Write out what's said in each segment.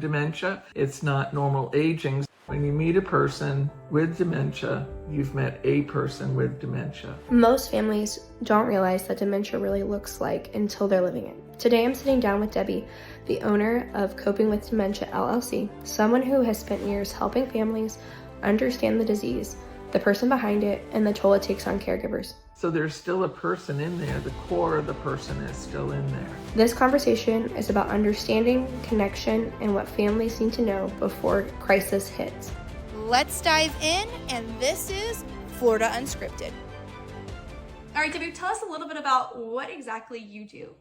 Dementia, it's not normal aging. When you meet a person with dementia, you've met a person with dementia. Most families don't realize what dementia really looks like until they're living it. Today I'm sitting down with Debbie, the owner of Coping with Dementia LLC, someone who has spent years helping families understand the disease, the person behind it, and the toll it takes on caregivers. So there's still a person in there. The core of the person is still in there. This conversation is about understanding, connection, and what families need to know before crisis hits. Let's dive in, and this is Florida Unscripted. All right, Debbie, tell us a little bit about what exactly you do.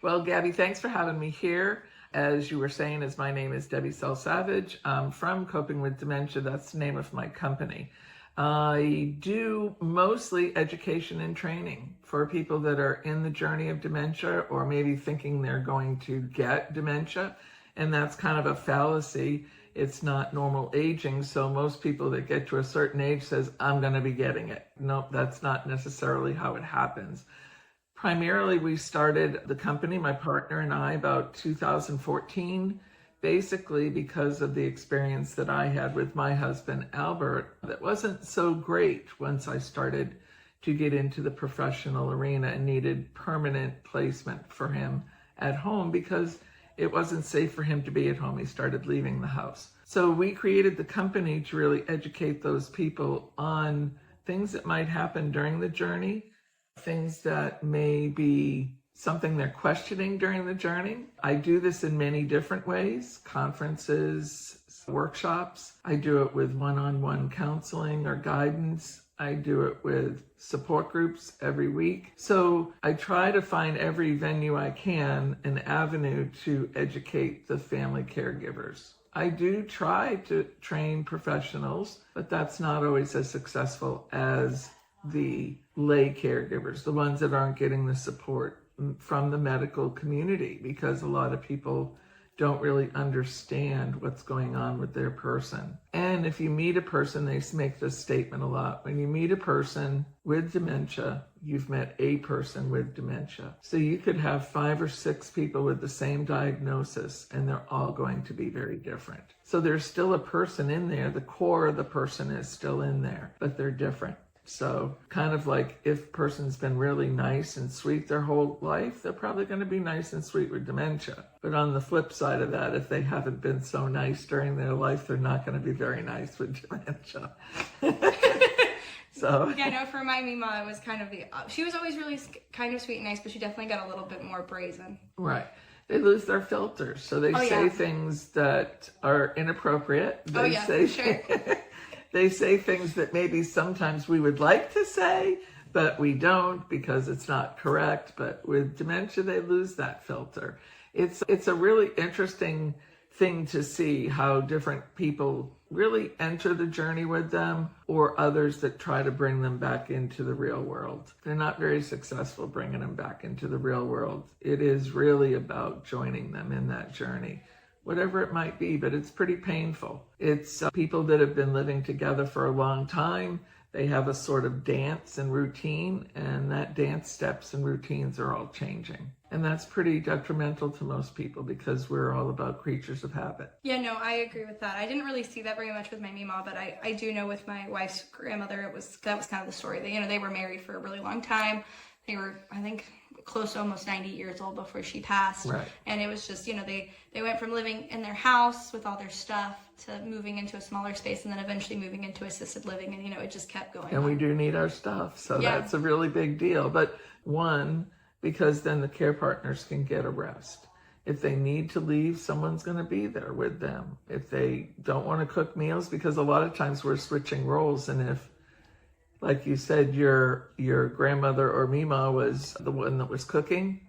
Well, Gabby, thanks for having me here. As you were saying, my name is Debbie Selsavage. I'm from Coping with Dementia. That's the name of my company. I do mostly education and training for people that are in the journey of dementia or maybe thinking they're going to get dementia. And that's kind of a fallacy. It's not normal aging. So most people that get to a certain age says, I'm going to be getting it. Nope, that's not necessarily how it happens. Primarily, we started the company, my partner and I, about 2014. Basically because of the experience that I had with my husband, Albert, that wasn't so great once I started to get into the professional arena and needed permanent placement for him at home because it wasn't safe for him to be at home. He started leaving the house. So we created the company to really educate those people on things that might happen during the journey, things that may be something they're questioning during the journey. I do this in many different ways, conferences, workshops. I do it with one-on-one counseling or guidance. I do it with support groups every week. So I try to find every venue I can, an avenue to educate the family caregivers. I do try to train professionals, but that's not always as successful as the lay caregivers, the ones that aren't getting the support from the medical community, because a lot of people don't really understand what's going on with their person. And if you meet a person, they make this statement a lot. When you meet a person with dementia, you've met a person with dementia. So you could have 5 or 6 people with the same diagnosis, and they're all going to be very different. So there's still a person in there. The core of the person is still in there, but they're different. So kind of like if a person's been really nice and sweet their whole life, they're probably going to be nice and sweet with dementia. But on the flip side of that, if they haven't been so nice during their life, they're not going to be very nice with dementia. So yeah, no, for my Mima, it was kind of she was always really kind of sweet and nice, but she definitely got a little bit more brazen. Right. They lose their filters. So they say things that are inappropriate. They say things that maybe sometimes we would like to say, but we don't because it's not correct. But with dementia, they lose that filter. It's a really interesting thing to see how different people really enter the journey with them, or others that try to bring them back into the real world. They're not very successful bringing them back into the real world. It is really about joining them in that journey, whatever it might be, but it's pretty painful. It's people that have been living together for a long time. They have a sort of dance and routine, and that dance steps and routines are all changing. And that's pretty detrimental to most people because we're all about creatures of habit. Yeah, no, I agree with that. I didn't really see that very much with my Mima, but I do know with my wife's grandmother, that was kind of the story. They were married for a really long time. They were, I think, close to almost 90 years old before she passed. Right. And it was just, they went from living in their house with all their stuff to moving into a smaller space and then eventually moving into assisted living. And, it just kept going. And we do need our stuff. So that's a really big deal. But one, because then the care partners can get a rest. If they need to leave, someone's going to be there with them. If they don't want to cook meals, because a lot of times we're switching roles. And if, like you said, your grandmother or Mima was the one that was cooking,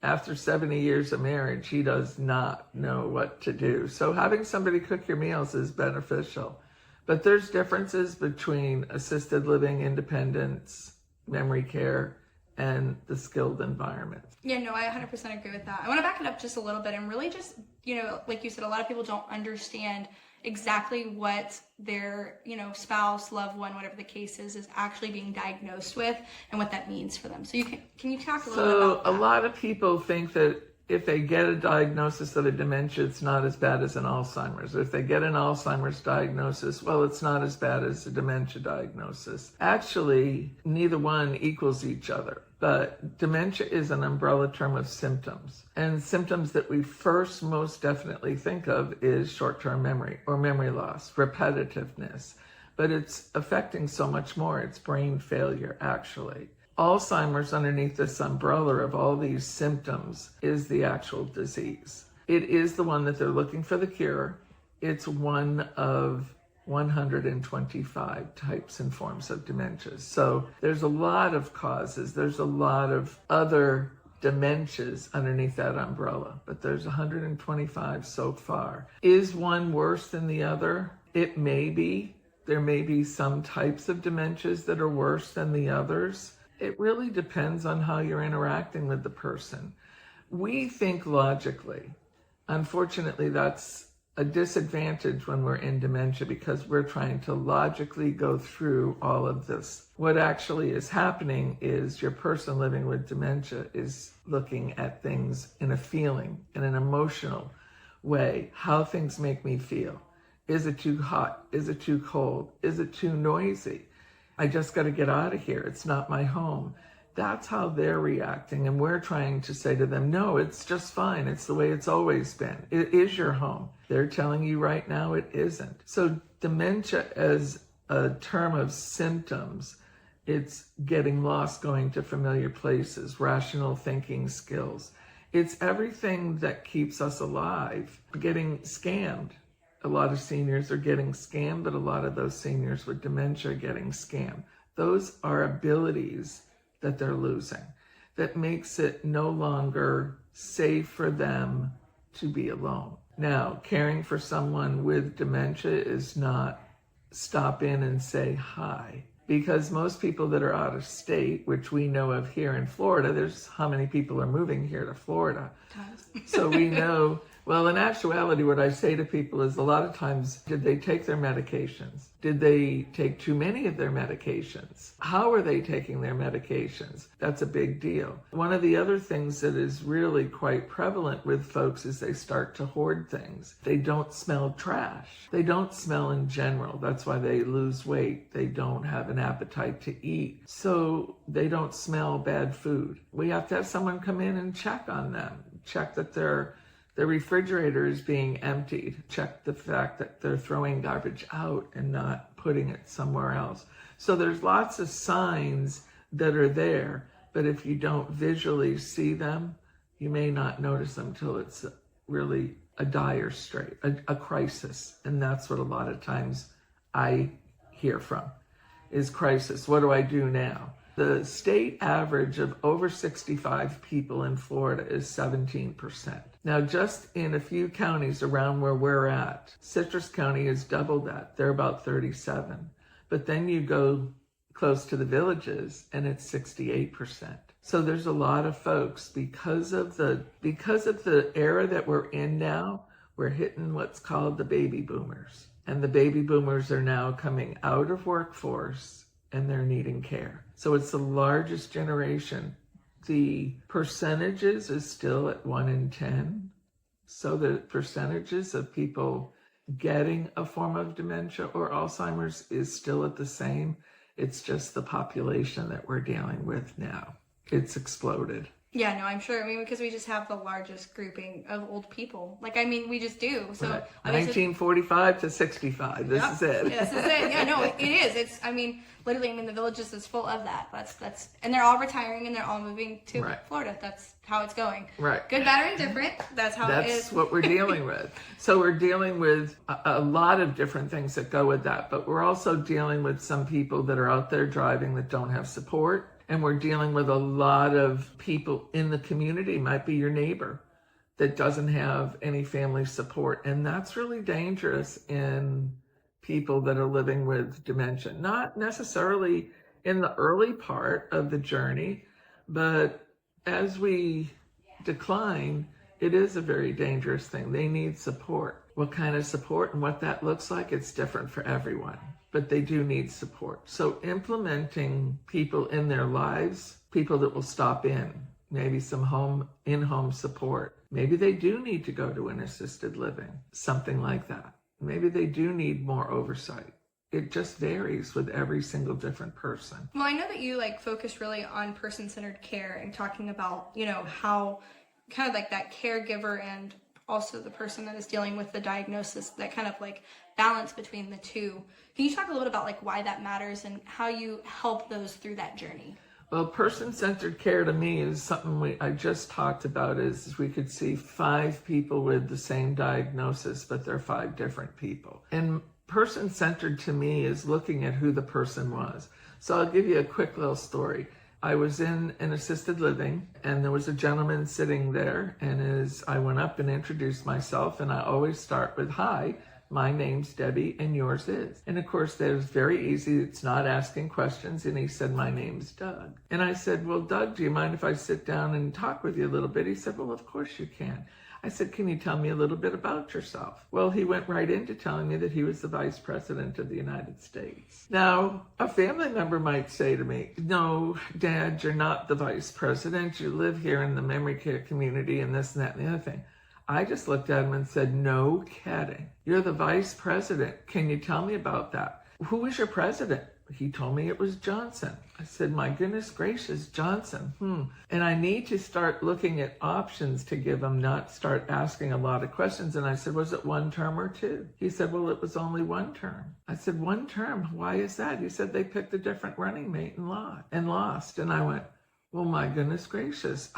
after 70 years of marriage, she does not know what to do. So having somebody cook your meals is beneficial. But there's differences between assisted living, independence, memory care, and the skilled environment. Yeah, no, I 100% agree with that. I want to back it up just a little bit and really just, like you said, a lot of people don't understand exactly what their, spouse, loved one, whatever the case is actually being diagnosed with and what that means for them. So can you talk a little bit about that? A lot of people think that if they get a diagnosis of a dementia, it's not as bad as an Alzheimer's. If they get an Alzheimer's diagnosis, well, it's not as bad as a dementia diagnosis. Actually, neither one equals each other. But dementia is an umbrella term of symptoms. And symptoms that we first most definitely think of is short-term memory or memory loss, repetitiveness. But it's affecting so much more. It's brain failure, actually. Alzheimer's, underneath this umbrella of all these symptoms, is the actual disease. It is the one that they're looking for the cure. It's one of 125 types and forms of dementia. So there's a lot of causes. There's a lot of other dementias underneath that umbrella, but there's 125 so far. Is one worse than the other? It may be. There may be some types of dementias that are worse than the others. It really depends on how you're interacting with the person. We think logically. Unfortunately, that's a disadvantage when we're in dementia because we're trying to logically go through all of this. What actually is happening is your person living with dementia is looking at things in a feeling, in an emotional way, how things make me feel. Is it too hot? Is it too cold? Is it too noisy? I just got to get out of here. It's not my home. That's how they're reacting. And we're trying to say to them, no, it's just fine. It's the way it's always been. It is your home. They're telling you right now it isn't. So dementia as a term of symptoms, it's getting lost, going to familiar places, rational thinking skills. It's everything that keeps us alive, getting scammed. A lot of seniors are getting scammed, but a lot of those seniors with dementia are getting scammed. Those are abilities that they're losing. That makes it no longer safe for them to be alone. Now, caring for someone with dementia is not stop in and say hi. Because most people that are out of state, which we know of here in Florida, there's how many people are moving here to Florida. So we know, well, in actuality, what I say to people is a lot of times, did they take their medications? Did they take too many of their medications? How are they taking their medications? That's a big deal. One of the other things that is really quite prevalent with folks is they start to hoard things. They don't smell trash. They don't smell in general. That's why they lose weight. They don't have an appetite to eat. So they don't smell bad food. We have to have someone come in and check on them. Check that the refrigerator is being emptied. Check the fact that they're throwing garbage out and not putting it somewhere else. So there's lots of signs that are there, but if you don't visually see them, you may not notice them till it's really a dire strait, a crisis. And that's what a lot of times I hear from, is crisis. What do I do now? The state average of over 65 people in Florida is 17%. Now, just in a few counties around where we're at, Citrus County is double that. They're about 37. But then you go close to the villages and it's 68%. So there's a lot of folks because of the era that we're in now, we're hitting what's called the baby boomers. And the baby boomers are now coming out of workforce and they're needing care. So it's the largest generation. The percentages is still at 1 in 10. So the percentages of people getting a form of dementia or Alzheimer's is still at the same. It's just the population that we're dealing with now. It's exploded. Yeah, no, I'm sure. I mean, because we just have the largest grouping of old people. Like, I mean, we just do. So, right. 1945 to 65. This is it. Yeah, this is it. Yeah, no, it is. It's, I mean, literally, I mean, the villages is full of that. That's, and they're all retiring and they're all moving to Florida. That's how it's going. Right. Good, bad, or indifferent. That's how it is. That's what we're dealing with. So we're dealing with a lot of different things that go with that. But we're also dealing with some people that are out there driving that don't have support. And we're dealing with a lot of people in the community, might be your neighbor, that doesn't have any family support. And that's really dangerous in people that are living with dementia. Not necessarily in the early part of the journey, but as we decline, it is a very dangerous thing. They need support. What kind of support and what that looks like, it's different for everyone. But they do need support. So implementing people in their lives, people that will stop in, maybe some in-home support, Maybe they do need to go to an assisted living, something like that. Maybe they do need more oversight. It just varies with every single different person. Well, I know that you focus really on person-centered care and talking about, how kind of that caregiver and also the person that is dealing with the diagnosis, that kind of balance between the two. Can you talk a little bit about why that matters and how you help those through that journey? Well, person-centered care to me is something I just talked about, is we could see 5 people with the same diagnosis, but they're 5 different people. And person-centered to me is looking at who the person was. So I'll give you a quick little story. I was in an assisted living, and there was a gentleman sitting there, and as I went up and introduced myself, and I always start with, "Hi, my name's Debbie, and yours is." And of course, that was very easy. It's not asking questions. And he said, "My name's Doug." And I said, "Well, Doug, do you mind if I sit down and talk with you a little bit?" He said, "Well, of course you can." I said, "Can you tell me a little bit about yourself?" Well, he went right into telling me that he was the Vice President of the United States. Now, a family member might say to me, "No, Dad, you're not the Vice President. You live here in the memory care community and this and that and the other thing." I just looked at him and said, "No kidding. You're the Vice President. Can you tell me about that? Who is your president?" He told me it was Johnson. I said, "My goodness gracious, Johnson. And I need to start looking at options to give him, not start asking a lot of questions." And I said, "Was it 1 term or 2? He said, "Well, it was only 1 term. I said, "1 term? Why is that?" He said, "They picked a different running mate and lost." And I went, "Well, my goodness gracious.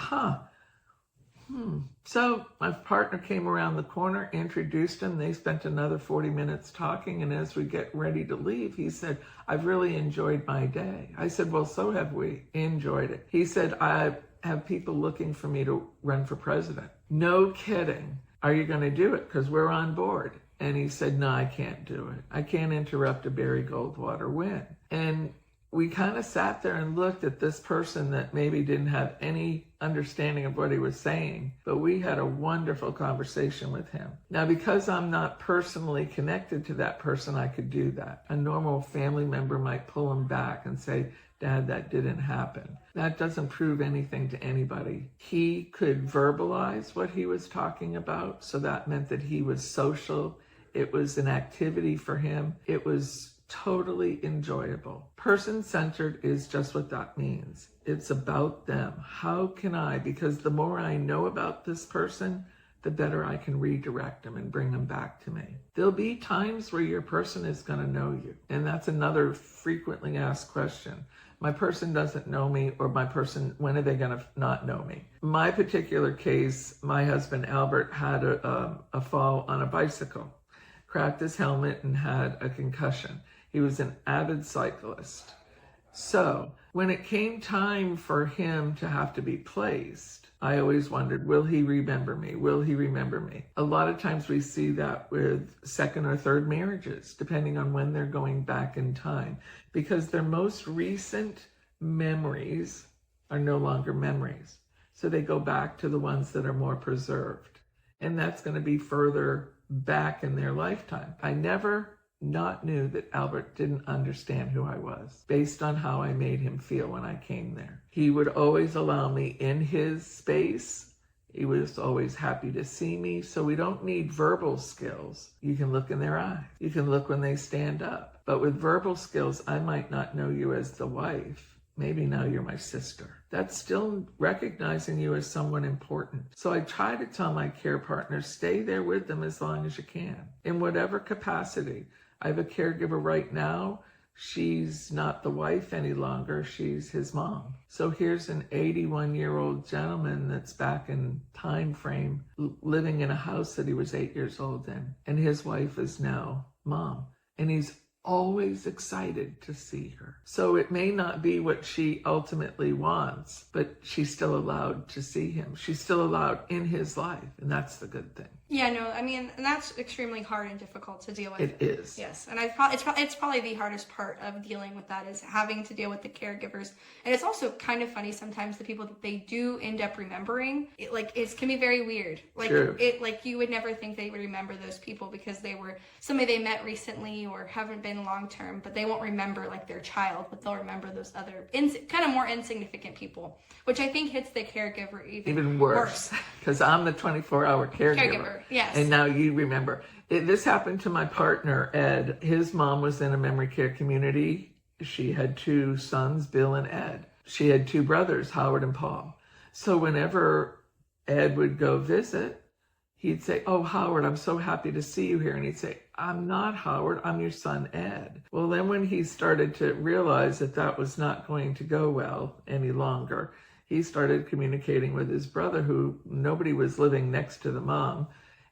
So my partner came around the corner, introduced him. They spent another 40 minutes talking. And as we get ready to leave, he said, "I've really enjoyed my day." I said, "Well, so have we. Enjoyed it." He said, "I have people looking for me to run for president." "No kidding. Are you going to do it? Because we're on board." And he said, "No, I can't do it. I can't interrupt a Barry Goldwater win." And we kind of sat there and looked at this person that maybe didn't have any understanding of what he was saying, but we had a wonderful conversation with him. Now, because I'm not personally connected to that person, I could do that. A normal family member might pull him back and say, "Dad, that didn't happen." That doesn't prove anything to anybody. He could verbalize what he was talking about, so that meant that he was social. It was an activity for him. It was totally enjoyable. Person-centered is just what that means. It's about them. How can I? Because the more I know about this person, the better I can redirect them and bring them back to me. There'll be times where your person is going to know you. And that's another frequently asked question. My person doesn't know me, or my person, when are they going to not know me? My particular case, my husband Albert had a fall on a bicycle, cracked his helmet and had a concussion. He was an avid cyclist. So when it came time for him to have to be placed, I always wondered, will he remember me? Will he remember me? A lot of times we see that with 2nd or 3rd marriages, depending on when they're going back in time, because their most recent memories are no longer memories. So they go back to the ones that are more preserved. And that's going to be further back in their lifetime. I never not knew that Albert didn't understand who I was based on how I made him feel when I came there. He would always allow me in his space. He was always happy to see me. So we don't need verbal skills. You can look in their eyes. You can look when they stand up. But with verbal skills, I might not know you as the wife. Maybe now you're my sister. That's still recognizing you as someone important. So I try to tell my care partners, stay there with them as long as you can, in whatever capacity. I have a caregiver right now. She's not the wife any longer. She's his mom. So here's an 81-year-old gentleman that's back in time frame, living in a house that he was 8 years old in. And his wife is now mom. And he's always excited to see her. So it may not be what she ultimately wants, but she's still allowed to see him. She's still allowed in his life. And that's the good thing. Yeah, no, I mean, and that's extremely hard and difficult to deal with. It is. Yes, and it's probably the hardest part of dealing with that is having to deal with the caregivers. And it's also kind of funny sometimes the people that they do end up remembering, it can be very weird. True. You would never think they would remember those people because they were somebody they met recently or haven't been long term, but they won't remember like their child, but they'll remember those other kind of more insignificant people, which I think hits the caregiver even worse because I'm the 24-hour caregiver. Yes. And now you remember. This happened to my partner, Ed. His mom was in a memory care community. She had 2 sons, Bill and Ed. She had 2 brothers, Howard and Paul. So whenever Ed would go visit, he'd say, "Oh, Howard, I'm so happy to see you here." And he'd say, "I'm not Howard, I'm your son, Ed." Well, then when he started to realize that that was not going to go well any longer, he started communicating with his brother, who nobody was living next to the mom.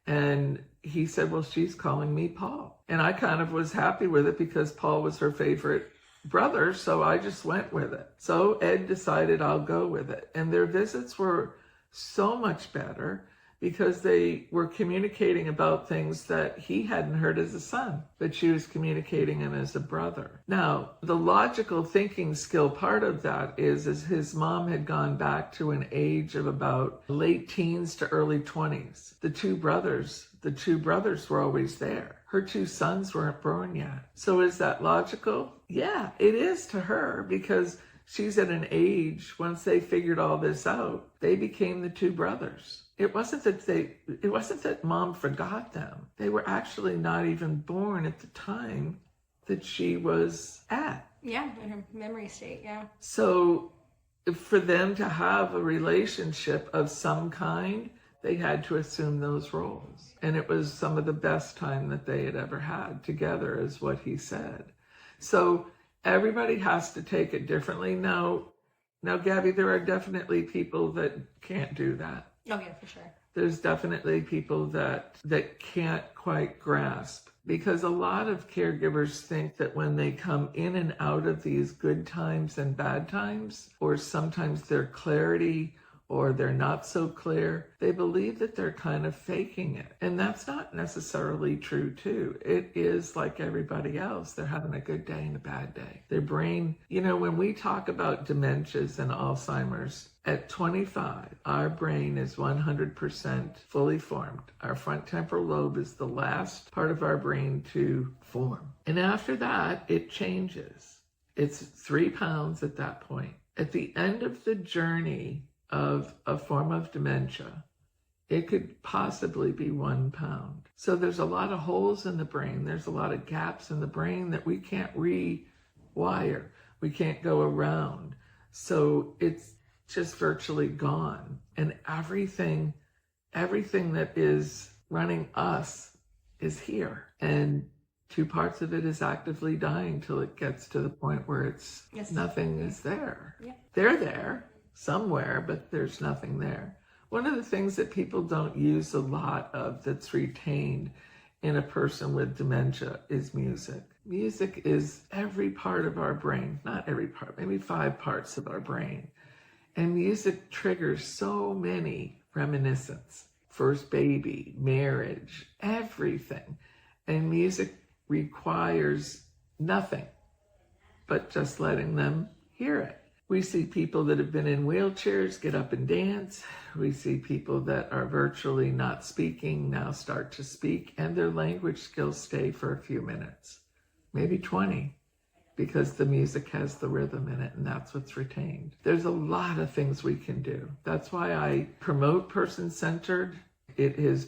And he said, "Well, she's calling me Paul." And I kind of was happy with it because Paul was her favorite brother. So I just went with it. So Ed decided I'll go with it. And their visits were so much better because they were communicating about things that he hadn't heard as a son, but she was communicating him as a brother. Now, the logical thinking skill part of that is his mom had gone back to an age of about late teens to early 20s. The two brothers were always there. Her 2 sons weren't born yet. So is that logical? Yeah, it is to her because she's at an age, once they figured all this out, they became the 2 brothers. It wasn't that mom forgot them. They were actually not even born at the time that she was at. Yeah, in her memory state, yeah. So for them to have a relationship of some kind, they had to assume those roles. And it was some of the best time that they had ever had together, is what he said. So everybody has to take it differently. Now, Gabby, there are definitely people that can't do that. Oh, yeah, for sure. There's definitely people that can't quite grasp, because a lot of caregivers think that when they come in and out of these good times and bad times, or sometimes their clarity or they're not so clear, they believe that they're kind of faking it. And that's not necessarily true too. It is like everybody else. They're having a good day and a bad day. Their brain, when we talk about dementias and Alzheimer's, at 25, our brain is 100% fully formed. Our front temporal lobe is the last part of our brain to form. And after that, it changes. It's 3 pounds at that point. At the end of the journey of a form of dementia, it could possibly be 1 pound. So there's a lot of holes in the brain. There's a lot of gaps in the brain that we can't rewire. We can't go around. So it's just virtually gone. And everything that is running us is here. And 2 parts of it is actively dying till it gets to the point where nothing is there. Yeah. They're there somewhere, but there's nothing there. One of the things that people don't use a lot of that's retained in a person with dementia is music. Music is every part of our brain, not every part, maybe 5 parts of our brain. And music triggers so many reminiscences. First baby, marriage, everything. And music requires nothing but just letting them hear it. We see people that have been in wheelchairs get up and dance. We see people that are virtually not speaking now start to speak, and their language skills stay for a few minutes, maybe 20, because the music has the rhythm in it, and that's what's retained. There's a lot of things we can do. That's why I promote person-centered. It's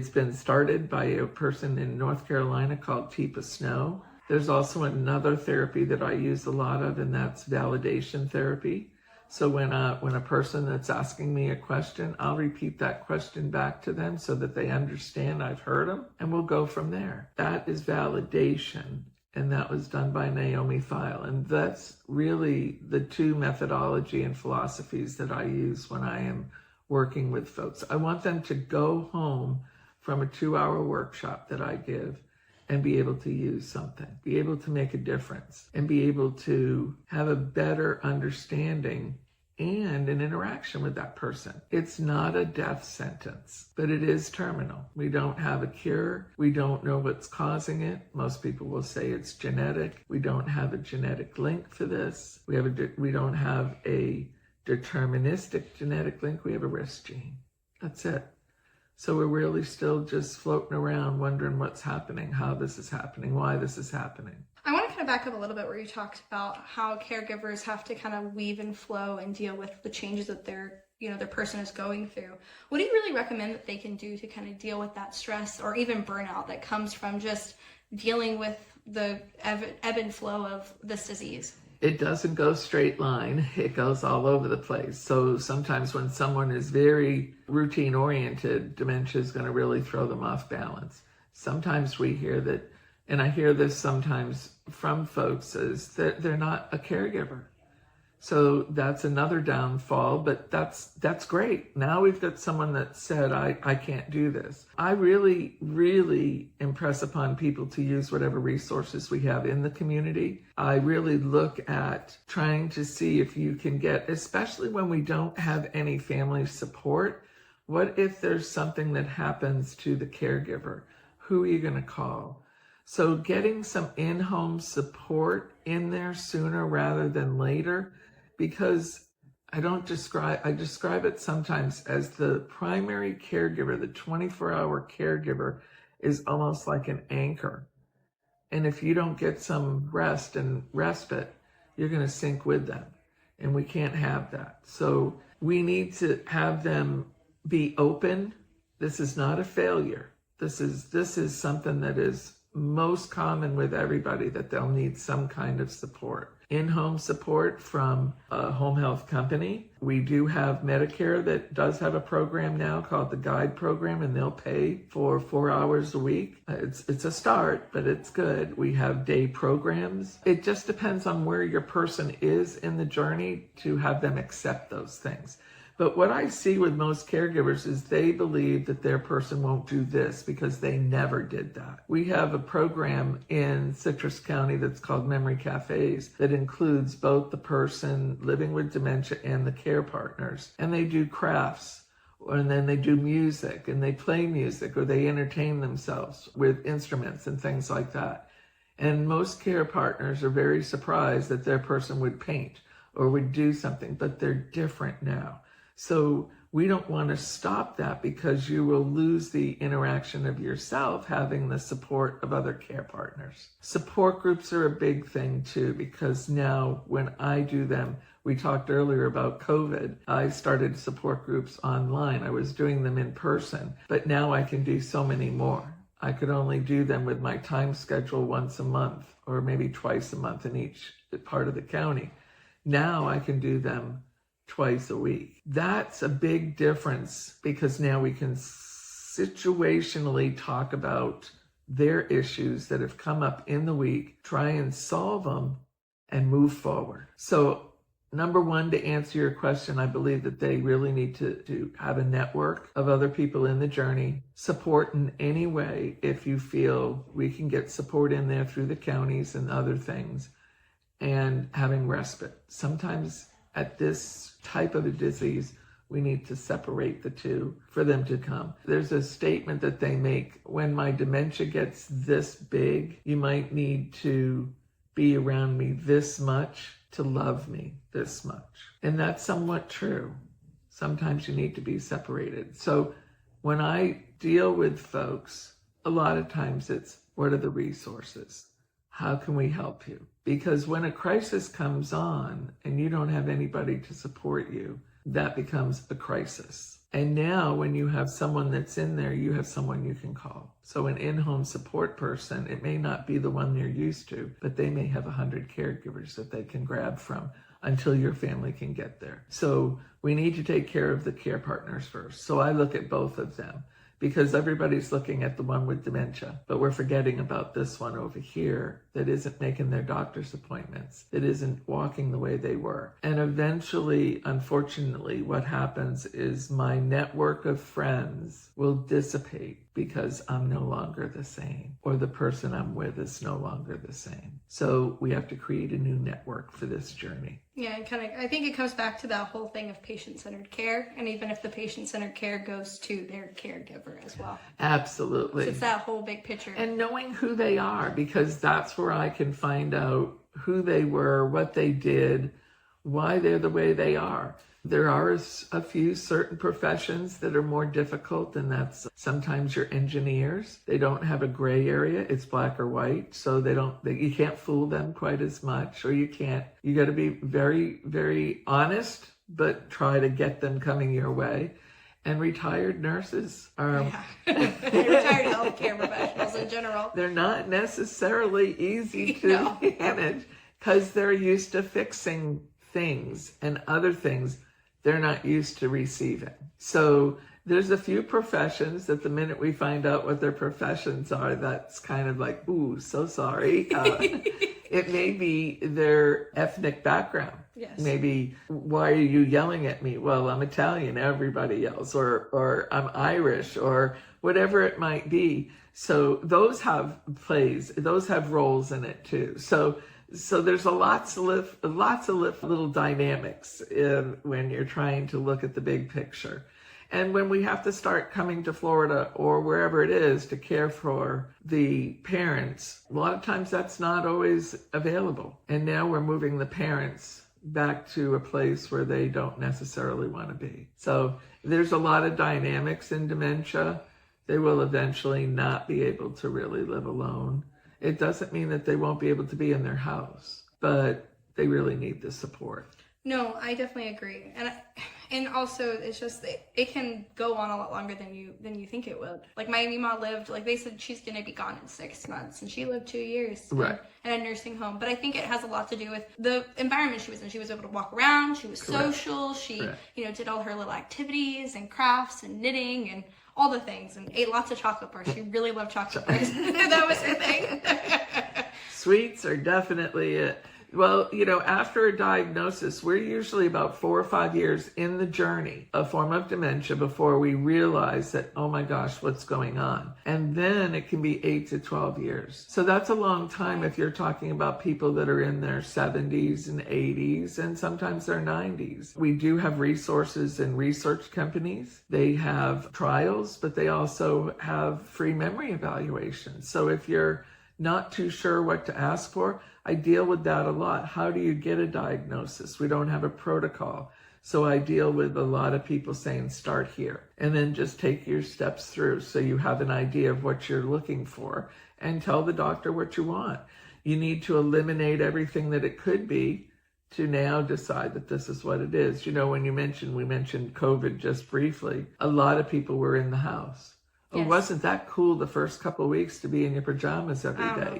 been started by a person in North Carolina called Teepa Snow. There's also another therapy that I use a lot of, and that's validation therapy. So when a person that's asking me a question, I'll repeat that question back to them so that they understand I've heard them, and we'll go from there. That is validation, and that was done by Naomi Feil. And that's really the 2 methodology and philosophies that I use when I am working with folks. I want them to go home from a 2-hour workshop that I give and be able to use something, be able to make a difference, and be able to have a better understanding and an interaction with that person. It's not a death sentence, but it is terminal. We don't have a cure. We don't know what's causing it. Most people will say it's genetic. We don't have a genetic link for this. We don't have a deterministic genetic link. We have a risk gene. That's it. So we're really still just floating around wondering what's happening, how this is happening, why this is happening. I want to kind of back up a little bit where you talked about how caregivers have to kind of weave and flow and deal with the changes that their person is going through. What do you really recommend that they can do to kind of deal with that stress or even burnout that comes from just dealing with the ebb and flow of this disease? It doesn't go straight line. It goes all over the place. So sometimes when someone is very routine oriented, dementia is going to really throw them off balance. Sometimes we hear that, and I hear this sometimes from folks, is that they're not a caregiver. So that's another downfall, but that's great. Now we've got someone that said, I can't do this. I really, really impress upon people to use whatever resources we have in the community. I really look at trying to see if you can get, especially when we don't have any family support, what if there's something that happens to the caregiver? Who are you going to call? So getting some in-home support in there sooner rather than later, because I describe it sometimes as the primary caregiver. The 24-hour caregiver is almost like an anchor. And if you don't get some rest and respite, you're going to sink with them. And we can't have that. So we need to have them be open. This is not a failure. This is something that is most common with everybody, that they'll need some kind of support. In-home support from a home health company. We do have Medicare that does have a program now called the Guide Program, and they'll pay for 4 hours a week. It's a start, but it's good. We have day programs. It just depends on where your person is in the journey to have them accept those things. But what I see with most caregivers is they believe that their person won't do this because they never did that. We have a program in Citrus County that's called Memory Cafes that includes both the person living with dementia and the care partners. And they do crafts, and then they do music, and they play music, or they entertain themselves with instruments and things like that. And most care partners are very surprised that their person would paint or would do something, but they're different now. So we don't want to stop that, because you will lose the interaction of yourself having the support of other care partners. Support groups are a big thing too, because now when I do them, we talked earlier about COVID. I started support groups online. I was doing them in person, but now I can do so many more. I could only do them with my time schedule once a month or maybe twice a month in each part of the county. Now I can do them twice a week. That's a big difference, because now we can situationally talk about their issues that have come up in the week, try and solve them, and move forward. So number one, to answer your question, I believe that they really need to have a network of other people in the journey, support in any way. If you feel we can get support in there through the counties and other things, and having respite. Sometimes at this type of a disease, we need to separate the two for them to come. There's a statement that they make: when my dementia gets this big, you might need to be around me this much to love me this much. And that's somewhat true. Sometimes you need to be separated. So when I deal with folks, a lot of times it's, what are the resources? How can we help you? Because when a crisis comes on and you don't have anybody to support you, that becomes a crisis. And now when you have someone that's in there, you have someone you can call. So an in-home support person, it may not be the one you're used to, but they may have 100 caregivers that they can grab from until your family can get there. So we need to take care of the care partners first. So I look at both of them, because everybody's looking at the one with dementia, but we're forgetting about this one over here that isn't making their doctor's appointments, that isn't walking the way they were. And eventually, unfortunately, what happens is my network of friends will dissipate. because I'm no longer the same, or the person I'm with is no longer the same. So we have to create a new network for this journey. Yeah, and I think it comes back to that whole thing of patient-centered care, and even if the patient-centered care goes to their caregiver as well. Absolutely. So it's that whole big picture. And knowing who they are, because that's where I can find out who they were, what they did, why they're the way they are. There are a few certain professions that are more difficult, and that's sometimes your engineers. They don't have a gray area. It's black or white. So you can't fool them quite as much, or you got to be very, very honest, but try to get them coming your way. And retired nurses are... Retired healthcare professionals in general. They're not necessarily easy to manage because they're used to fixing things and other things they're not used to receiving. So there's a few professions that the minute we find out what their professions are, that's kind of like, ooh, so sorry. It may be their ethnic background. Yes. Maybe, why are you yelling at me? Well, I'm Italian, everybody yells, or I'm Irish, or whatever it might be. So those have roles in it too. So there's lots of little dynamics when you're trying to look at the big picture. And when we have to start coming to Florida or wherever it is to care for the parents, a lot of times that's not always available. And now we're moving the parents back to a place where they don't necessarily want to be. So there's a lot of dynamics in dementia. They will eventually not be able to really live alone. It doesn't mean that they won't be able to be in their house, but they really need the support. No, I definitely agree. And also it's just, it can go on a lot longer than you think it would. Like my Mima lived, like they said she's going to be gone in 6 months, and she lived 2 years right. in a nursing home. But I think it has a lot to do with the environment she was in. She was able to walk around, she was Correct. Social, she Correct. Did all her little activities and crafts and knitting and all the things, and ate lots of chocolate bars. She really loved chocolate bars. That was her thing. Sweets are definitely it. Well, after a diagnosis, we're usually about 4 or 5 years in the journey, a form of dementia, before we realize that, oh my gosh, what's going on? And then it can be 8 to 12 years. So that's a long time if you're talking about people that are in their 70s and 80s and sometimes their 90s. We do have resources and research companies. They have trials, but they also have free memory evaluations. So if you're not too sure what to ask for, I deal with that a lot. How do you get a diagnosis? We don't have a protocol. So I deal with a lot of people saying, start here, and then just take your steps through so you have an idea of what you're looking for, and tell the doctor what you want. You need to eliminate everything that it could be to now decide that this is what it is. When we mentioned COVID just briefly, a lot of people were in the house. Yes. It wasn't that cool the first couple of weeks to be in your pajamas every day,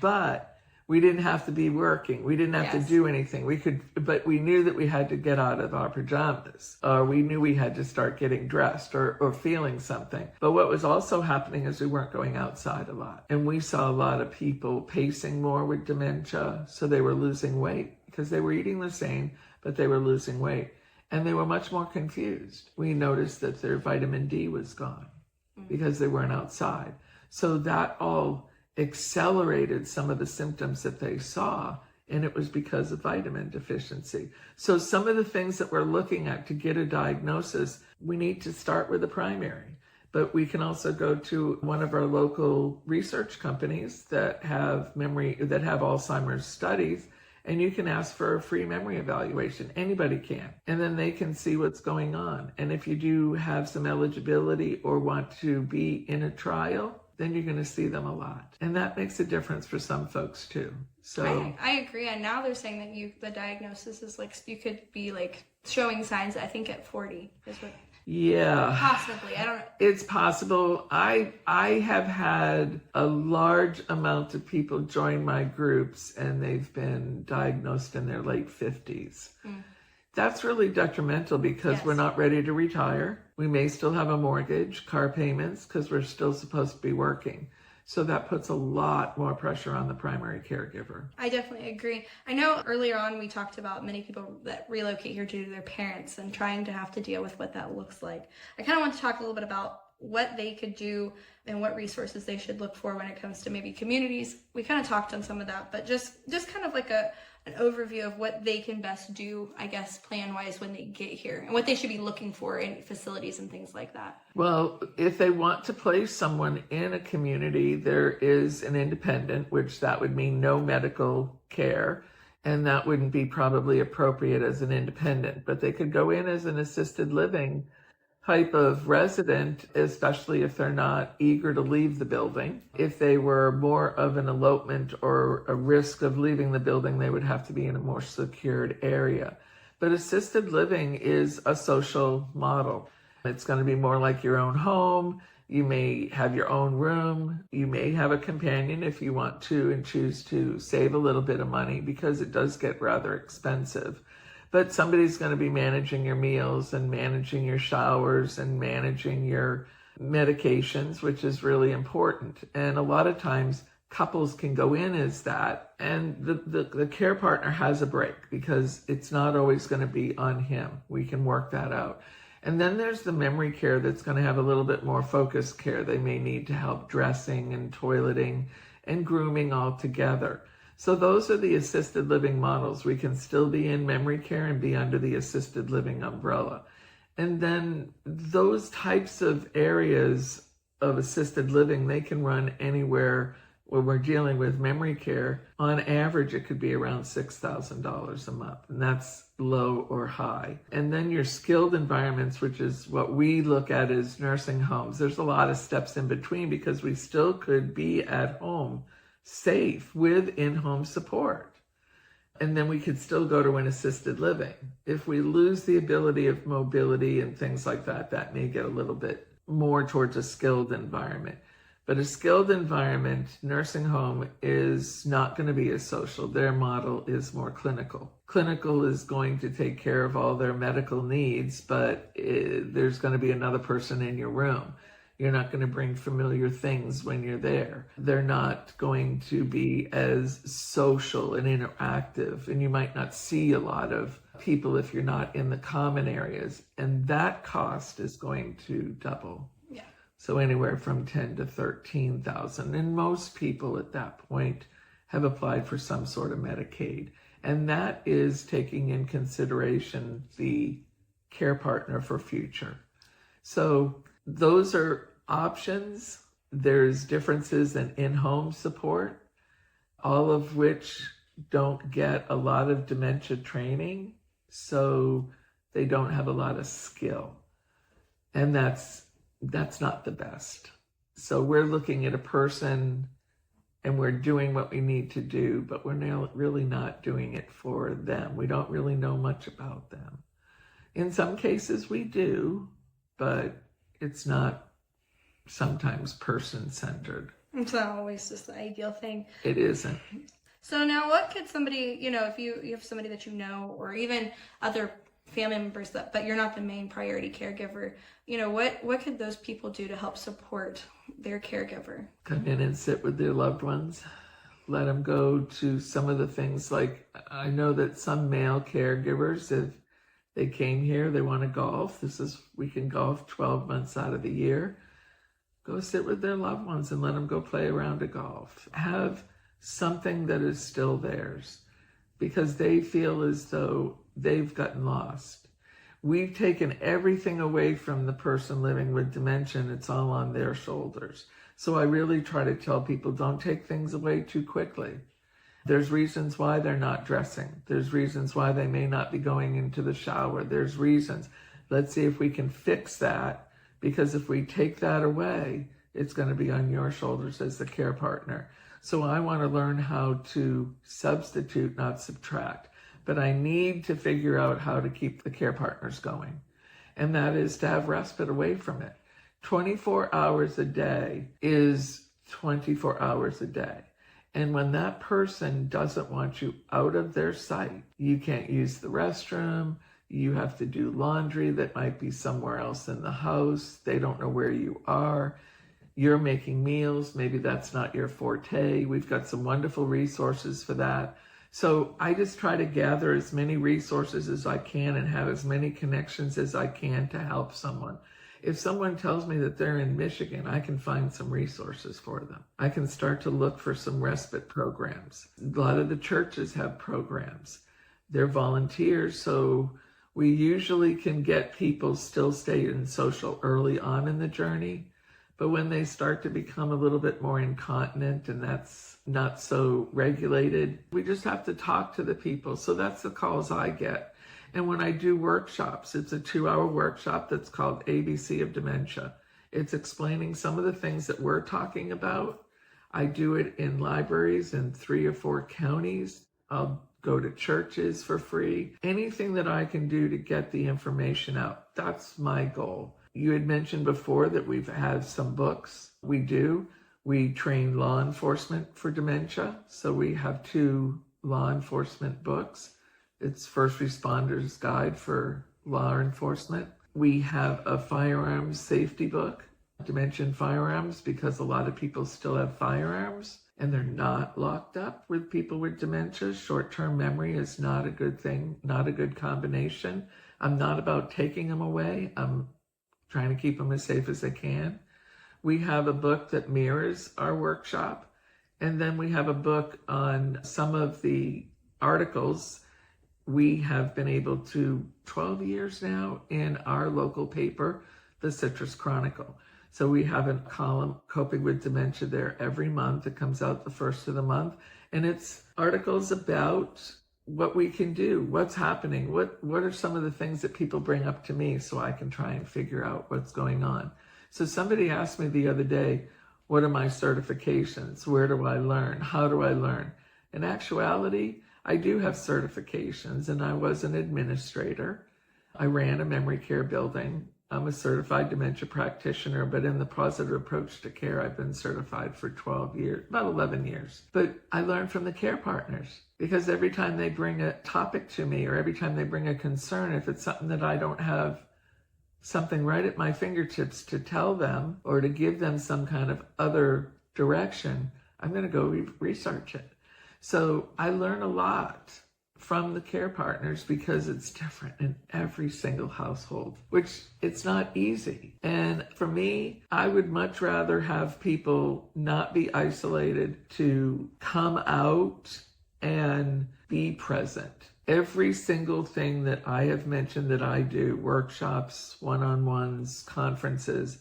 But we didn't have to be working. We didn't have to do anything. But we knew that we had to get out of our pajamas, or we knew we had to start getting dressed or feeling something. But what was also happening is we weren't going outside a lot. And we saw a lot of people pacing more with dementia. So they were losing weight because they were eating the same, but they were losing weight. And they were much more confused. We noticed that their vitamin D was gone because they weren't outside. So that all accelerated some of the symptoms that they saw, and it was because of vitamin deficiency. So some of the things that we're looking at to get a diagnosis, we need to start with the primary. But we can also go to one of our local research companies that have Alzheimer's studies, and you can ask for a free memory evaluation. Anybody can. And then they can see what's going on. And if you do have some eligibility or want to be in a trial, then you're going to see them a lot. And that makes a difference for some folks too. So I agree. And now they're saying that the diagnosis is like, you could be like showing signs, I think at 40 is what. Yeah. Possibly. I don't know. It's possible. I have had a large amount of people join my groups and they've been diagnosed in their late 50s. That's really detrimental because we're not ready to retire. We may still have a mortgage, car payments, because we're still supposed to be working. So that puts a lot more pressure on the primary caregiver. I definitely agree. I know earlier on we talked about many people that relocate here due to their parents and trying to have to deal with what that looks like. I kind of want to talk a little bit about what they could do and what resources they should look for when it comes to maybe communities. We kind of talked on some of that, but just kind of like an overview of what they can best do, I guess, plan-wise when they get here and what they should be looking for in facilities and things like that. Well, if they want to place someone in a community, there is an independent, which that would mean no medical care, and that wouldn't be probably appropriate as an independent, but they could go in as an assisted living type of resident, especially if they're not eager to leave the building. If they were more of an elopement or a risk of leaving the building, they would have to be in a more secured area. But assisted living is a social model. It's going to be more like your own home. You may have your own room. You may have a companion if you want to and choose to save a little bit of money, because it does get rather expensive. But somebody's going to be managing your meals and managing your showers and managing your medications, which is really important. And a lot of times couples can go in as that, and the care partner has a break because it's not always going to be on him. We can work that out. And then there's the memory care that's going to have a little bit more focused care. They may need to help dressing and toileting and grooming all together. So those are the assisted living models. We can still be in memory care and be under the assisted living umbrella. And then those types of areas of assisted living, they can run anywhere when we're dealing with memory care. On average, it could be around $6,000 a month, and that's low or high. And then your skilled environments, which is what we look at as nursing homes. There's a lot of steps in between because we still could be at home safe with in-home support. And then we could still go to an assisted living. If we lose the ability of mobility and things like that, that may get a little bit more towards a skilled environment. But a skilled environment, nursing home, is not going to be as social. Their model is more clinical. Clinical is going to take care of all their medical needs, but there's going to be another person in your room. You're not going to bring familiar things when you're there. They're not going to be as social and interactive, and you might not see a lot of people if you're not in the common areas. And that cost is going to double. Yeah. So anywhere from $10,000 to $13,000. And most people at that point have applied for some sort of Medicaid. And that is taking in consideration the care partner for future. So those are options. There's differences in in-home support, all of which don't get a lot of dementia training, so they don't have a lot of skill. And that's not the best. So we're looking at a person and we're doing what we need to do, but we're really not doing it for them. We don't really know much about them. In some cases we do, but it's not sometimes person-centered. It's not always just the ideal thing. It isn't. So now what could somebody, if you have somebody that you know, or even other family members but you're not the main priority caregiver, what could those people do to help support their caregiver? Come in and sit with their loved ones. Let them go to some of the things, like I know that some male caregivers, if they came here, they want to golf. We can golf 12 months out of the year. Go sit with their loved ones and let them go play around a golf. Have something that is still theirs, because they feel as though they've gotten lost. We've taken everything away from the person living with dementia, and it's all on their shoulders. So I really try to tell people, don't take things away too quickly. There's reasons why they're not dressing. There's reasons why they may not be going into the shower. There's reasons. Let's see if we can fix that, because if we take that away, it's going to be on your shoulders as the care partner. So I want to learn how to substitute, not subtract. But I need to figure out how to keep the care partners going. And that is to have respite away from it. 24 hours a day is 24 hours a day. And when that person doesn't want you out of their sight, you can't use the restroom, you have to do laundry that might be somewhere else in the house, they don't know where you are, you're making meals. Maybe that's not your forte. We've got some wonderful resources for that. So I just try to gather as many resources as I can and have as many connections as I can to help someone. If someone tells me that they're in Michigan, I can find some resources for them. I can start to look for some respite programs. A lot of the churches have programs. They're volunteers, so we usually can get people still stay in social early on in the journey. But when they start to become a little bit more incontinent and that's not so regulated, we just have to talk to the people. So that's the calls I get. And when I do workshops, it's a 2-hour workshop that's called ABC of Dementia. It's explaining some of the things that we're talking about. I do it in libraries in 3 or 4 counties. I'll go to churches for free. Anything that I can do to get the information out, that's my goal. You had mentioned before that we've had some books. We do. We train law enforcement for dementia. So we have 2 law enforcement books. It's First Responders Guide for Law Enforcement. We have a firearms safety book, Dementia and Firearms, because a lot of people still have firearms and they're not locked up with people with dementia. Short-term memory is not a good thing, not a good combination. I'm not about taking them away. I'm trying to keep them as safe as they can. We have a book that mirrors our workshop. And then we have a book on some of the articles. We have been able to, 12 years now, in our local paper, the Citrus Chronicle. So we have a column, Coping with Dementia, there every month. It comes out the first of the month. And it's articles about what we can do, what's happening, what are some of the things that people bring up to me so I can try and figure out what's going on. So somebody asked me the other day, what are my certifications? Where do I learn? How do I learn? In actuality, I do have certifications, and I was an administrator. I ran a memory care building. I'm a certified dementia practitioner, but in the positive approach to care, I've been certified for 12 years, about 11 years. But I learned from the care partners, because every time they bring a topic to me or every time they bring a concern, if it's something that I don't have something right at my fingertips to tell them or to give them some kind of other direction, I'm going to go research it. So I learn a lot from the care partners because it's different in every single household, which it's not easy. And for me, I would much rather have people not be isolated, to come out and be present. Every single thing that I have mentioned that I do, workshops, one-on-ones, conferences,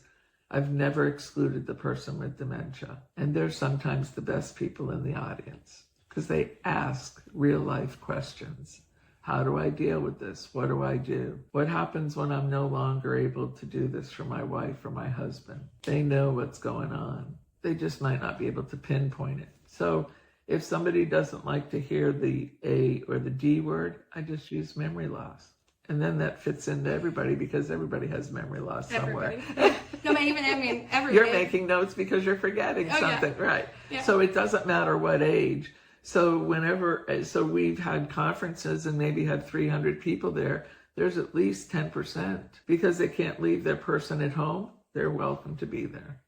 I've never excluded the person with dementia. And they're sometimes the best people in the audience, because they ask real life questions. How do I deal with this? What do I do? What happens when I'm no longer able to do this for my wife or my husband? They know what's going on. They just might not be able to pinpoint it. So if somebody doesn't like to hear the A or the D word, I just use memory loss. And then that fits into everybody, because everybody has memory loss somewhere. No, everybody. You're making notes because you're forgetting something, yeah. Right? Yeah. So it doesn't matter what age. So we've had conferences and maybe had 300 people there. There's at least 10%, because they can't leave their person at home. They're welcome to be there.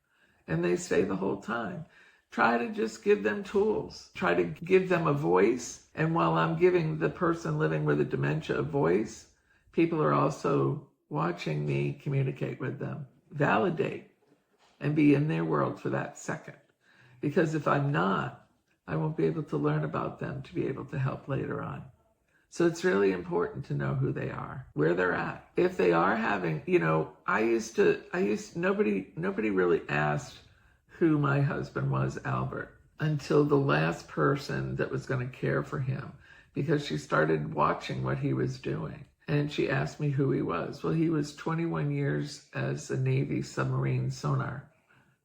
And they stay the whole time. Try to just give them tools. Try to give them a voice. And while I'm giving the person living with a dementia a voice, people are also watching me communicate with them, validate, and be in their world for that second. Because if I'm not, I won't be able to learn about them to be able to help later on. So it's really important to know who they are, where they're at. If they are having, nobody really asked who my husband was, Albert, until the last person that was going to care for him, because she started watching what he was doing. And she asked me who he was. Well, he was 21 years as a Navy submarine sonar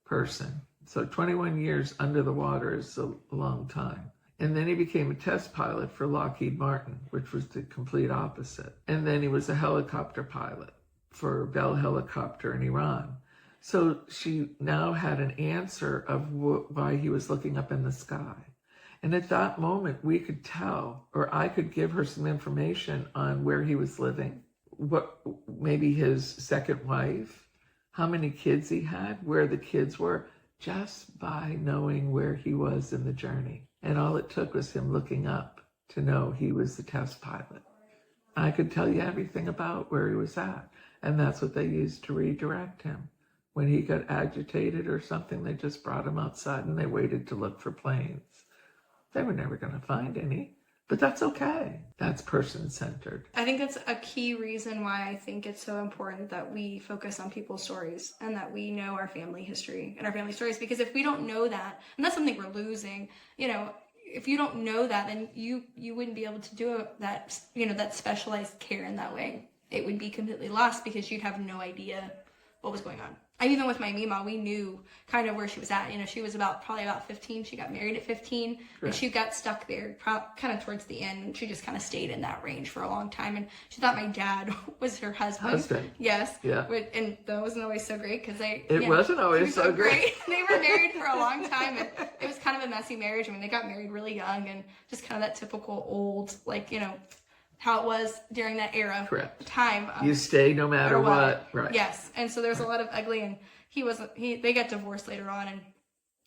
person. So 21 years under the water is a long time. And then he became a test pilot for Lockheed Martin, which was the complete opposite. And then he was a helicopter pilot for Bell Helicopter in Iran. So she now had an answer of why he was looking up in the sky. And at that moment, we could tell, or I could give her some information on where he was living, what maybe his second wife, how many kids he had, where the kids were, just by knowing where he was in the journey. And all it took was him looking up to know he was the test pilot. I could tell you everything about where he was at. And that's what they used to redirect him. When he got agitated or something, they just brought him outside and they waited to look for planes. They were never going to find any, but that's okay. That's person-centered. I think that's a key reason why I think it's so important that we focus on people's stories and that we know our family history and our family stories. Because if we don't know that, and that's something we're losing, you know, if you don't know that, then you wouldn't be able to do that, you know, that specialized care in that way. It would be completely lost because you'd have no idea what was going on. And even with my Mima, we knew kind of where she was at. You know, she was probably about 15. She got married at 15, and she got stuck there kind of towards the end. And she just kind of stayed in that range for a long time. And she thought my dad was her husband. Yes. Yeah. And that wasn't always so great because It wasn't always so great. They were married for a long time, and it was kind of a messy marriage. I mean, they got married really young, and just kind of that typical old, like, you know, how it was during that era. Correct. Time. You stay no matter what. Right. Yes. And so there's a lot of ugly, and they got divorced later on, and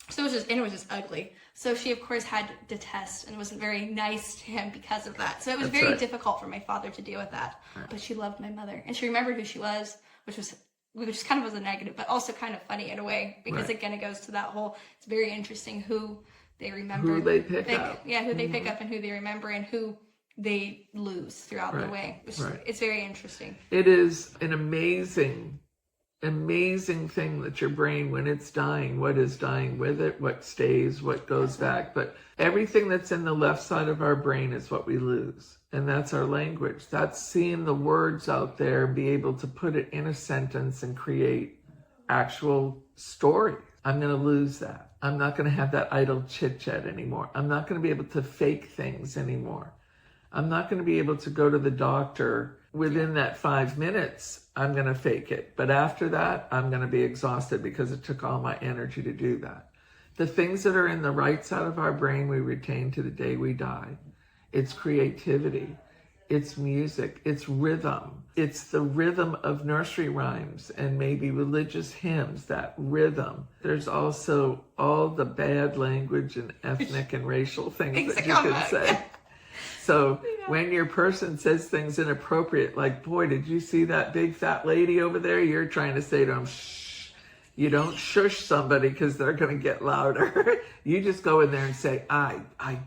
so it was just ugly. So she of course had to test and wasn't very nice to him because of that. So it was very difficult for my father to deal with that. Right. But she loved my mother, and she remembered who she was, which kind of was a negative, but also kind of funny in a way, because again, it goes to that whole, it's very interesting who they remember. Who they pick up. Yeah, who they pick up and who they remember and who they lose throughout the way. It's very interesting. It is an amazing thing that your brain, when it's dying, what is dying with it, what stays, what goes back. But everything that's in the left side of our brain is what we lose. And that's our language. That's seeing the words out there and be able to put it in a sentence and create actual story. I'm going to lose that. I'm not going to have that idle chit-chat anymore. I'm not going to be able to fake things anymore. I'm not going to be able to go to the doctor within that 5 minutes. I'm going to fake it. But after that, I'm going to be exhausted because it took all my energy to do that. The things that are in the right side of our brain, we retain to the day we die. It's creativity. It's music. It's rhythm. It's the rhythm of nursery rhymes and maybe religious hymns, that rhythm. There's also all the bad language and ethnic and racial things that you can say. So when your person says things inappropriate, like, boy, did you see that big fat lady over there? You're trying to say to them, shh. You don't shush somebody because they're going to get louder. You just go in there and say, I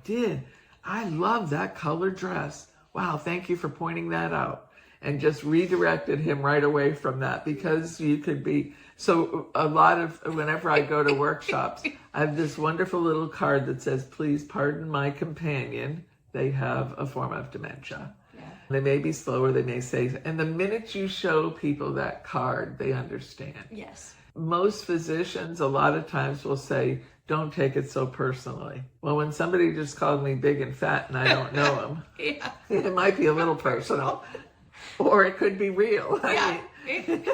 did. I love that colored dress. Wow, thank you for pointing that out. And just redirected him right away from that, because you could be. So a lot of, whenever I go to workshops, I have this wonderful little card that says, please pardon my companion. They have a form of dementia. Yeah. They may be slower, they may say, and the minute you show people that card, they understand. Yes. Most physicians a lot of times will say, don't take it so personally. Well, when somebody just called me big and fat and I don't know them, it might be a little personal. Or it could be real. I mean,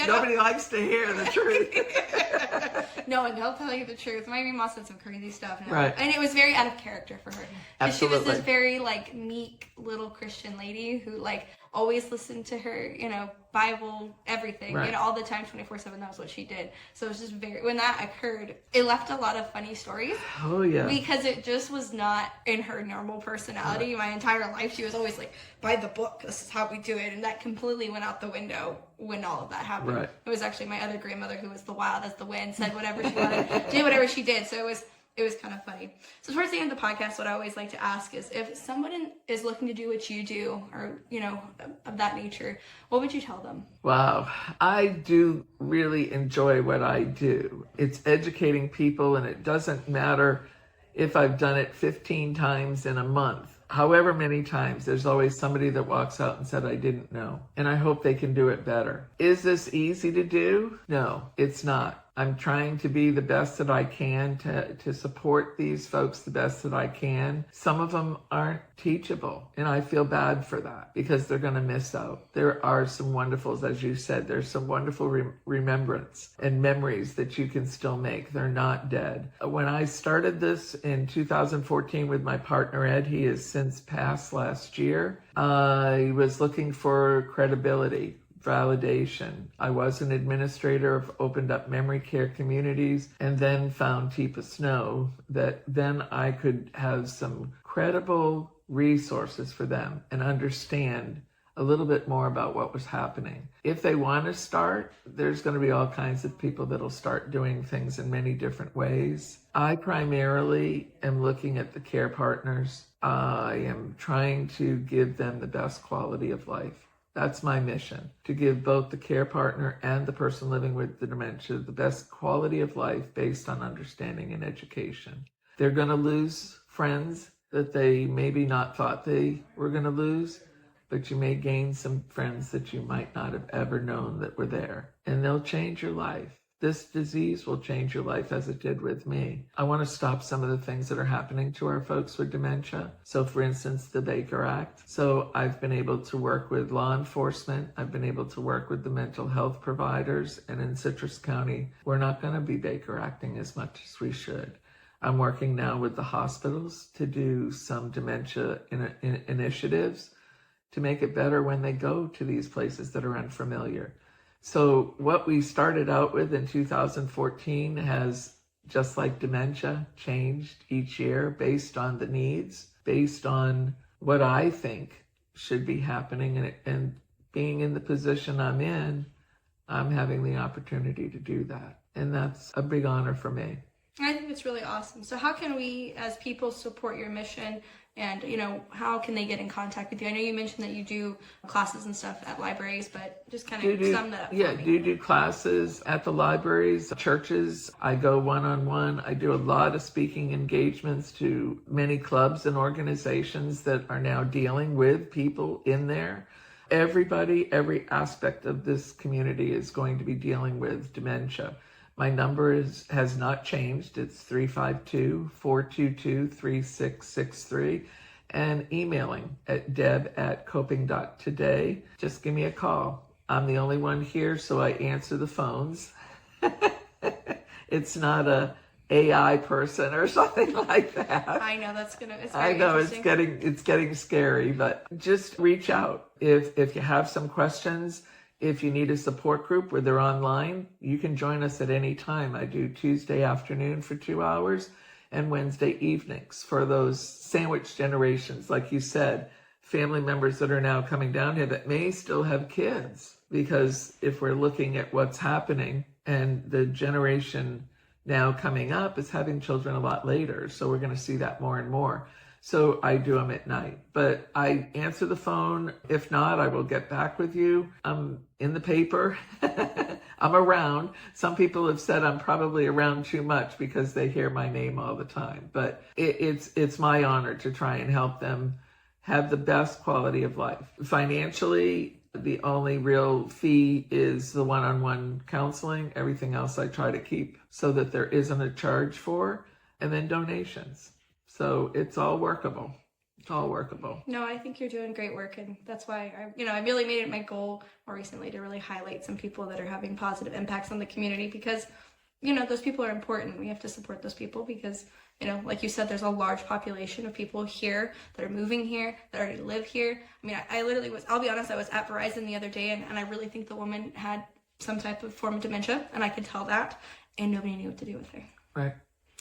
nobody likes to hear the truth. No, and they'll tell you the truth. My mom said some crazy stuff. Right. And it was very out of character for her. Absolutely. She was this very, like, meek little Christian lady who, like, always listened to her, you know, Bible, everything. Right. You know, all the time, 24/7, that was what she did. So it was just when that occurred, it left a lot of funny stories. Oh, yeah. Because it just was not in her normal personality. Right. My entire life, she was always like, by the book, this is how we do it. And that completely went out the window when all of that happened. Right. It was actually my other grandmother, who was the wild as the wind, said whatever she wanted, did whatever she did. So it was kind of funny. So towards the end of the podcast, what I always like to ask is, if someone is looking to do what you do, or, you know, of that nature, what would you tell them? Wow. I do really enjoy what I do. It's educating people, and it doesn't matter if I've done it 15 times in a month. However many times, there's always somebody that walks out and said, I didn't know. And I hope they can do it better. Is this easy to do? No, it's not. I'm trying to be the best that I can to support these folks the best that I can. Some of them aren't teachable, and I feel bad for that, because they're going to miss out. There are some wonderfuls, as you said, there's some wonderful remembrance and memories that you can still make. They're not dead. When I started this in 2014 with my partner, Ed, he has since passed last year, I was looking for credibility validation. I was an administrator of opened up memory care communities and then found Teepa Snow that then I could have some credible resources for them and understand a little bit more about what was happening. If they want to start, there's going to be all kinds of people that'll start doing things in many different ways. I primarily am looking at the care partners. I am trying to give them the best quality of life. That's my mission, to give both the care partner and the person living with the dementia the best quality of life based on understanding and education. They're going to lose friends that they maybe not thought they were going to lose, but you may gain some friends that you might not have ever known that were there, and they'll change your life. This disease will change your life as it did with me. I want to stop some of the things that are happening to our folks with dementia. So for instance, the Baker Act. So I've been able to work with law enforcement. I've been able to work with the mental health providers. And in Citrus County, we're not going to be Baker Acting as much as we should. I'm working now with the hospitals to do some dementia initiatives to make it better when they go to these places that are unfamiliar. So what we started out with in 2014 has, just like dementia, changed each year based on the needs, based on what I think should be happening. And being in the position I'm in, I'm having the opportunity to do that. And that's a big honor for me. I think it's really awesome. So how can we as people support your mission, and how can they get in contact with you? I know you mentioned that you do classes and stuff at libraries, but just kind of sum that up for me. Yeah, do classes at the libraries, churches. I go one-on-one. I do a lot of speaking engagements to many clubs and organizations that are now dealing with people in there. Everybody, every aspect of this community is going to be dealing with dementia. My number has not changed. It's 352-422-3663, and emailing at deb@coping.today. Just give me a call. I'm the only one here, so I answer the phones. It's not a AI person or something like that. I know it's I know it's getting scary, but just reach out if you have some questions. If you need a support group where they're online, you can join us at any time. I do Tuesday afternoon for 2 hours and Wednesday evenings for those sandwich generations, like you said, family members that are now coming down here that may still have kids. Because if we're looking at what's happening, and the generation now coming up is having children a lot later, so we're going to see that more and more. So I do them at night, but I answer the phone. If not, I will get back with you. I'm in the paper. I'm around. Some people have said I'm probably around too much because they hear my name all the time, but it's my honor to try and help them have the best quality of life. Financially, the only real fee is the one-on-one counseling. Everything else I try to keep so that there isn't a charge for, and then donations. So it's all workable. It's all workable. No, I think you're doing great work, and that's why I really made it my goal more recently to really highlight some people that are having positive impacts on the community, because those people are important. We have to support those people because like you said, there's a large population of people here that are moving here, that already live here. I mean, I literally I'll be honest, I was at Verizon the other day, and I really think the woman had some type of form of dementia, and I could tell that, and nobody knew what to do with her. Right.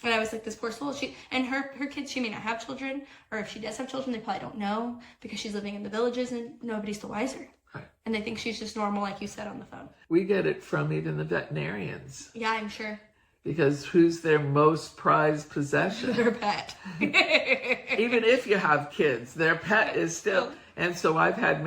And I was like, this poor soul, her kids, she may not have children, or if she does have children, they probably don't know because she's living in the villages and nobody's the wiser. Right. And they think she's just normal, like you said on the phone. We get it from even the veterinarians. Yeah, I'm sure. Because who's their most prized possession? Their pet. Even if you have kids, their pet is still. And so I've had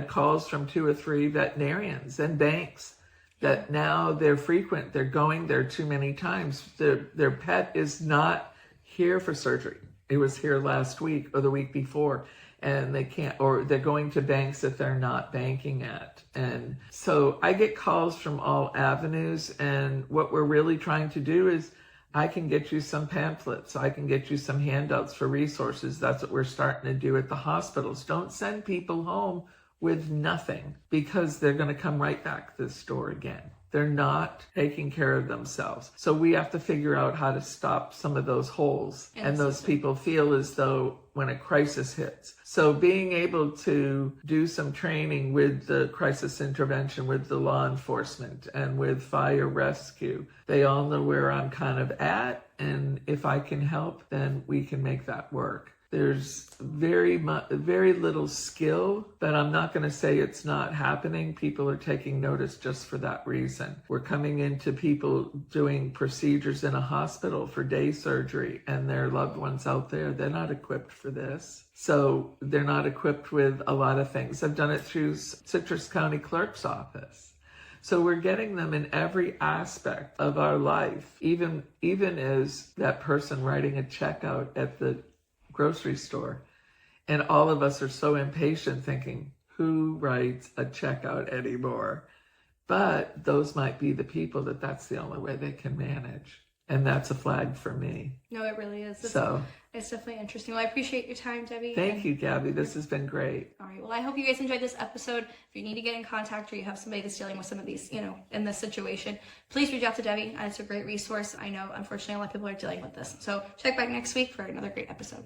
calls from 2 or 3 veterinarians and banks that now they're frequent. They're going there too many times. Their pet is not here for surgery. It was here last week or the week before, and they can't, or they're going to banks that they're not banking at. And so I get calls from all avenues, and what we're really trying to do is I can get you some pamphlets. I can get you some handouts for resources. That's what we're starting to do at the hospitals. Don't send people home with nothing, because they're going to come right back to the store again. They're not taking care of themselves. So we have to figure out how to stop some of those holes. And those people feel as though when a crisis hits. So being able to do some training with the crisis intervention, with the law enforcement, and with fire rescue, they all know where I'm kind of at. And if I can help, then we can make that work. There's very little skill, but I'm not going to say it's not happening. People are taking notice just for that reason. We're coming into people doing procedures in a hospital for day surgery, and their loved ones out there, they're not equipped for this. So they're not equipped with a lot of things. I've done it through Citrus County Clerk's office. So we're getting them in every aspect of our life, even as that person writing a check out at the grocery store. And all of us are so impatient thinking, who writes a checkout anymore? But those might be the people that's the only way they can manage. And that's a flag for me. No, it really is. It's definitely interesting. Well, I appreciate your time, Debbie. Thank you, Gabby. This has been great. All right. Well, I hope you guys enjoyed this episode. If you need to get in contact or you have somebody that's dealing with some of these, in this situation, please reach out to Debbie. It's a great resource. I know, unfortunately, a lot of people are dealing with this. So check back next week for another great episode.